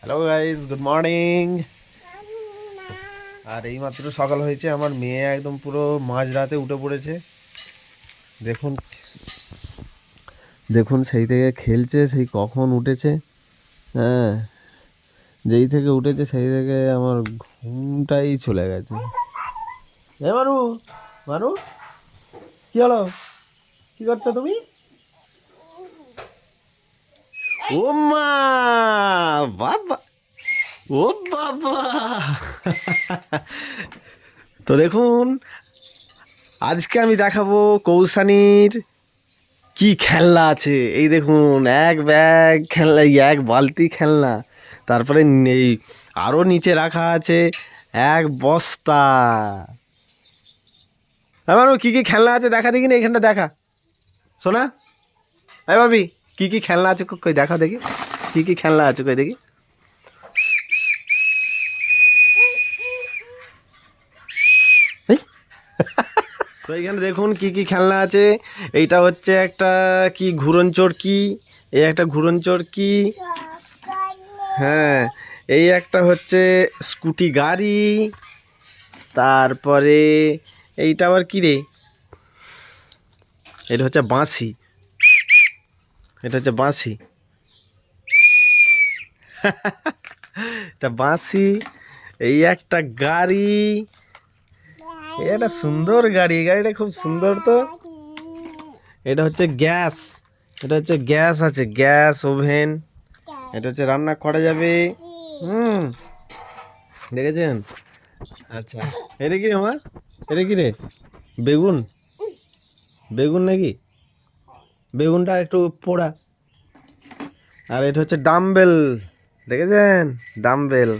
Hello guys, good morning. আর এইমাত্র সকাল হয়েছে, আমার মেয়ে একদম পুরো মাঝরাতে উঠে পড়েছে। দেখুন দেখুন সেই থেকে খেলছে, সেই কখন উঠেছে। হ্যাঁ, যেই থেকে উঠেছে সেই থেকে আমার ঘুমটাই চলে গেছে। এ মানু, মানু, কি হলো? কি করছো তুমি? ও মা, বাবা, ও বাবা। তো দেখুন, আজকে আমি দেখাবো কৌসানীর কি খেলনা আছে। এই দেখুন, এক ব্যাগ খেলনা, এক বালতি খেলনা, তারপরে এই আরও নিচে রাখা আছে এক বস্তা। আমার কি কি খেলনা আছে দেখা দেখি না, এখানটা দেখা। শোনা, এই ভাবি, কি কি খেলনা আছে কই দেখা দেখি, কি কি খেলনা আছে কই দেখি। এই, তো এইখানে দেখুন কি কি খেলনা আছে। এইটা হচ্ছে একটা কি ঘুরন চরকি, এই একটা ঘুরন চরকি। হ্যাঁ, এই একটা হচ্ছে স্কুটি গাড়ি। তারপরে এইটা আবার কি রে, এটা হচ্ছে বাঁশি, এটা হচ্ছে বাঁশি, এটা বাঁশি। এই একটা গাড়ি, এটা সুন্দর গাড়ি, গাড়িটা খুব সুন্দর। তো এটা হচ্ছে গ্যাস, এটা হচ্ছে গ্যাস আছে, গ্যাস ওভেন। এটা হচ্ছে রান্না করা যাবে। হুম, দেখেছেন? আচ্ছা, এটা কি রে আমার, এটা কি রে, বেগুন, বেগুন নাকি, বেগুনটা একটু পোড়া। আর এটা হচ্ছে ডাম্বেল, দেখেছেন, ডাম্বেল।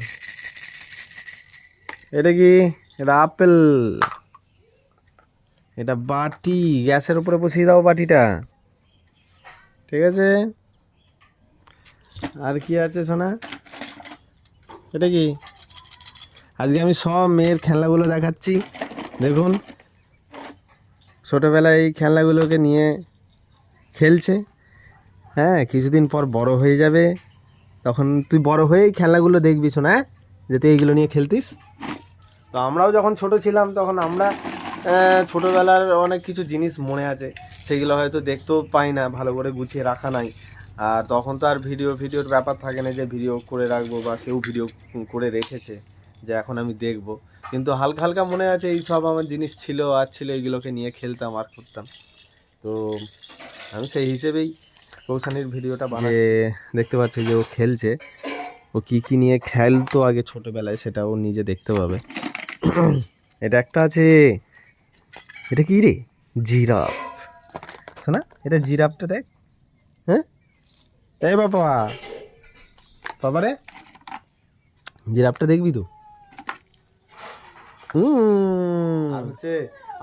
এটা কি, এটা আপেল। এটা বাটি, গ্যাসের উপরে বসিয়ে দাও বাটিটা, ঠিক আছে। আর কি আছে সোনা, এটা কি? আজকে আমি সব মেয়ের খেলনাগুলো দেখাচ্ছি। দেখুন, ছোটোবেলায় এই খেলনাগুলোকে নিয়ে খেলছে। হ্যাঁ, কিছুদিন পর বড় হয়ে যাবে, তখন তুই বড় হয়েই খেলনাগুলো দেখবি শোনা, হ্যাঁ, যে তুই এইগুলো নিয়ে খেলতিস। তো আমরাও যখন ছোট ছিলাম তখন আমরা ছোটোবেলার অনেক কিছু জিনিস মনে আছে, সেগুলো হয়তো দেখতেও পাই না, ভালো করে গুছিয়ে রাখা নাই। আর তখন তো আর ভিডিওর ব্যাপার থাকে না যে ভিডিও করে রাখবো, বা কেউ ভিডিও করে রেখেছে যে এখন আমি দেখব। কিন্তু হালকা হালকা মনে আছে এই সব আমার জিনিস ছিল, আর ছিল, এইগুলোকে নিয়ে খেলতাম আর করতাম। তো আমি সেই হিসেবেই কৌশানির ভিডিওটা বানাচ্ছি। দেখতে পাচ্ছি যে ও খেলছে, ও কী কী নিয়ে খেলতো আগে ছোটোবেলায় সেটা ও নিজে দেখতে পাবে। এটা একটা আছে, এটা কি রে, জিরাফ। শোনা, এটা জিরাফটা দেখ। হ্যাঁ, এই বাবা, বাবা রে, জিরাফটা দেখবি তো। আর হচ্ছে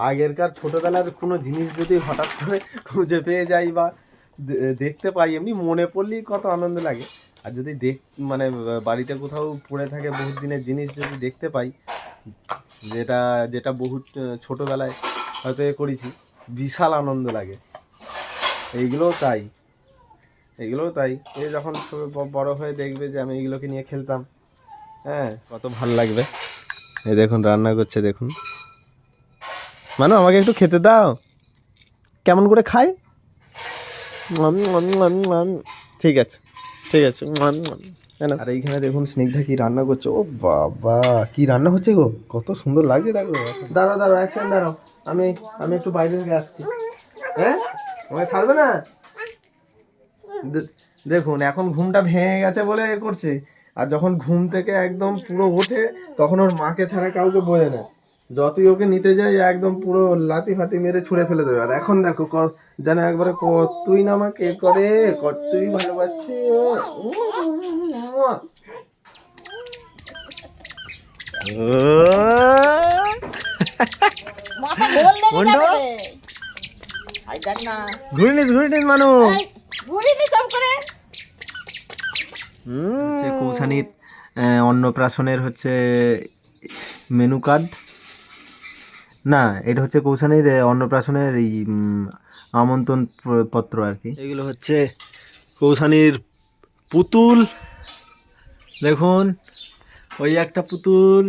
আগেরকার ছোটবেলার কোনো জিনিস যদি হঠাৎ করে খুঁজে পেয়ে যাই বা দেখতে পাই, এমনি মনে পড়লেই কত আনন্দ লাগে। আর যদি মানে বাড়িতে কোথাও পড়ে থাকে বহুত দিনের জিনিস যদি দেখতে পাই, যেটা যেটা বহুত ছোটোবেলায় হয়তো করেছি, বিশাল আনন্দ লাগে। এইগুলোও তাই, এগুলোও তাই। এই যখন বড় হয়ে দেখবে যে আমি এইগুলোকে নিয়ে খেলতাম, হ্যাঁ, কত ভাল লাগবে। এই দেখুন রান্না করছে, দেখুন। মানে আমাকে একটু খেতে দাও, কেমন করে খাই। ঠিক আছে, ঠিক আছে। আর এইখানে দেখুন স্নিগ্ধা কি রান্না করছে। ও বাবা, কি রান্না হচ্ছে গো, কত সুন্দর লাগছে দেখো। দাঁড়াও দাঁড়াও, এক সেকেন্ড দাঁড়াও, আমি আমি একটু বাইরে থেকে আসছি। হ্যাঁ, আমাকে ছাড়বে না। দেখুন এখন ঘুমটা ভেঙে গেছে বলে এ করছে, আর যখন ঘুম থেকে একদম পুরো ওঠে তখন ওর মাকে ছাড়া কাউকে বোঝে না। যতই ওকে নিতে যাই একদম পুরো লাতি ফাতি মেরে ছুঁড়ে ফেলে দেবে। আর এখন দেখো যেন একবারে কতই না আমাকে করে, কতই ভালোবাসছে। ঘুরিনিস ঘুরিনিস মানুষ। হচ্ছে কৌশানীর অন্নপ্রাশনের হচ্ছে মেনু কার্ড, না এটা হচ্ছে কৌশানীর অন্নপ্রাশনের এই আমন্ত্রণ পত্র আর কি। এগুলো হচ্ছে কৌশানীর পুতুল, দেখুন ওই একটা পুতুল,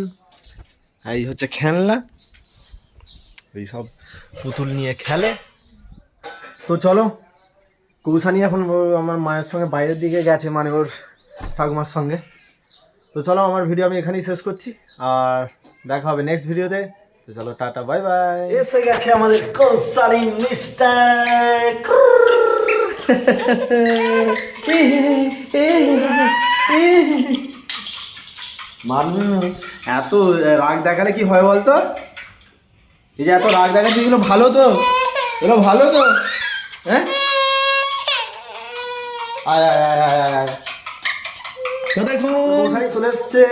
এই হচ্ছে খেলনা, এই সব পুতুল নিয়ে খেলে। তো চলো, কৌশানি এখন আমার মায়ের সঙ্গে বাইরের দিকে গেছে, মানে ওর ঠাকুমার সঙ্গে। তো চলো, আমার ভিডিও আমি এখানেই শেষ করছি, আর দেখা হবে নেক্সট ভিডিওতে। তো চলো, টাটা, বাই বাই। এসে গেছে আমাদের কৌশানি মিস্টার। মানু, এত রাগ দেখালে কি হয় বলতো? এই যে এত রাগ দেখাচ্ছি, এগুলো ভালো তো? এগুলো ভালো তো? হ্যাঁ, আয় আয় আয় আয় আয় আয়। তো দেখো ওখানে চলে এসছে,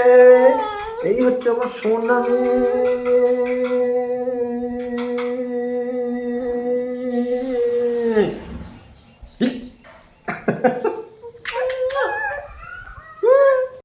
এই হচ্ছে আমার সোনা মেয়ে।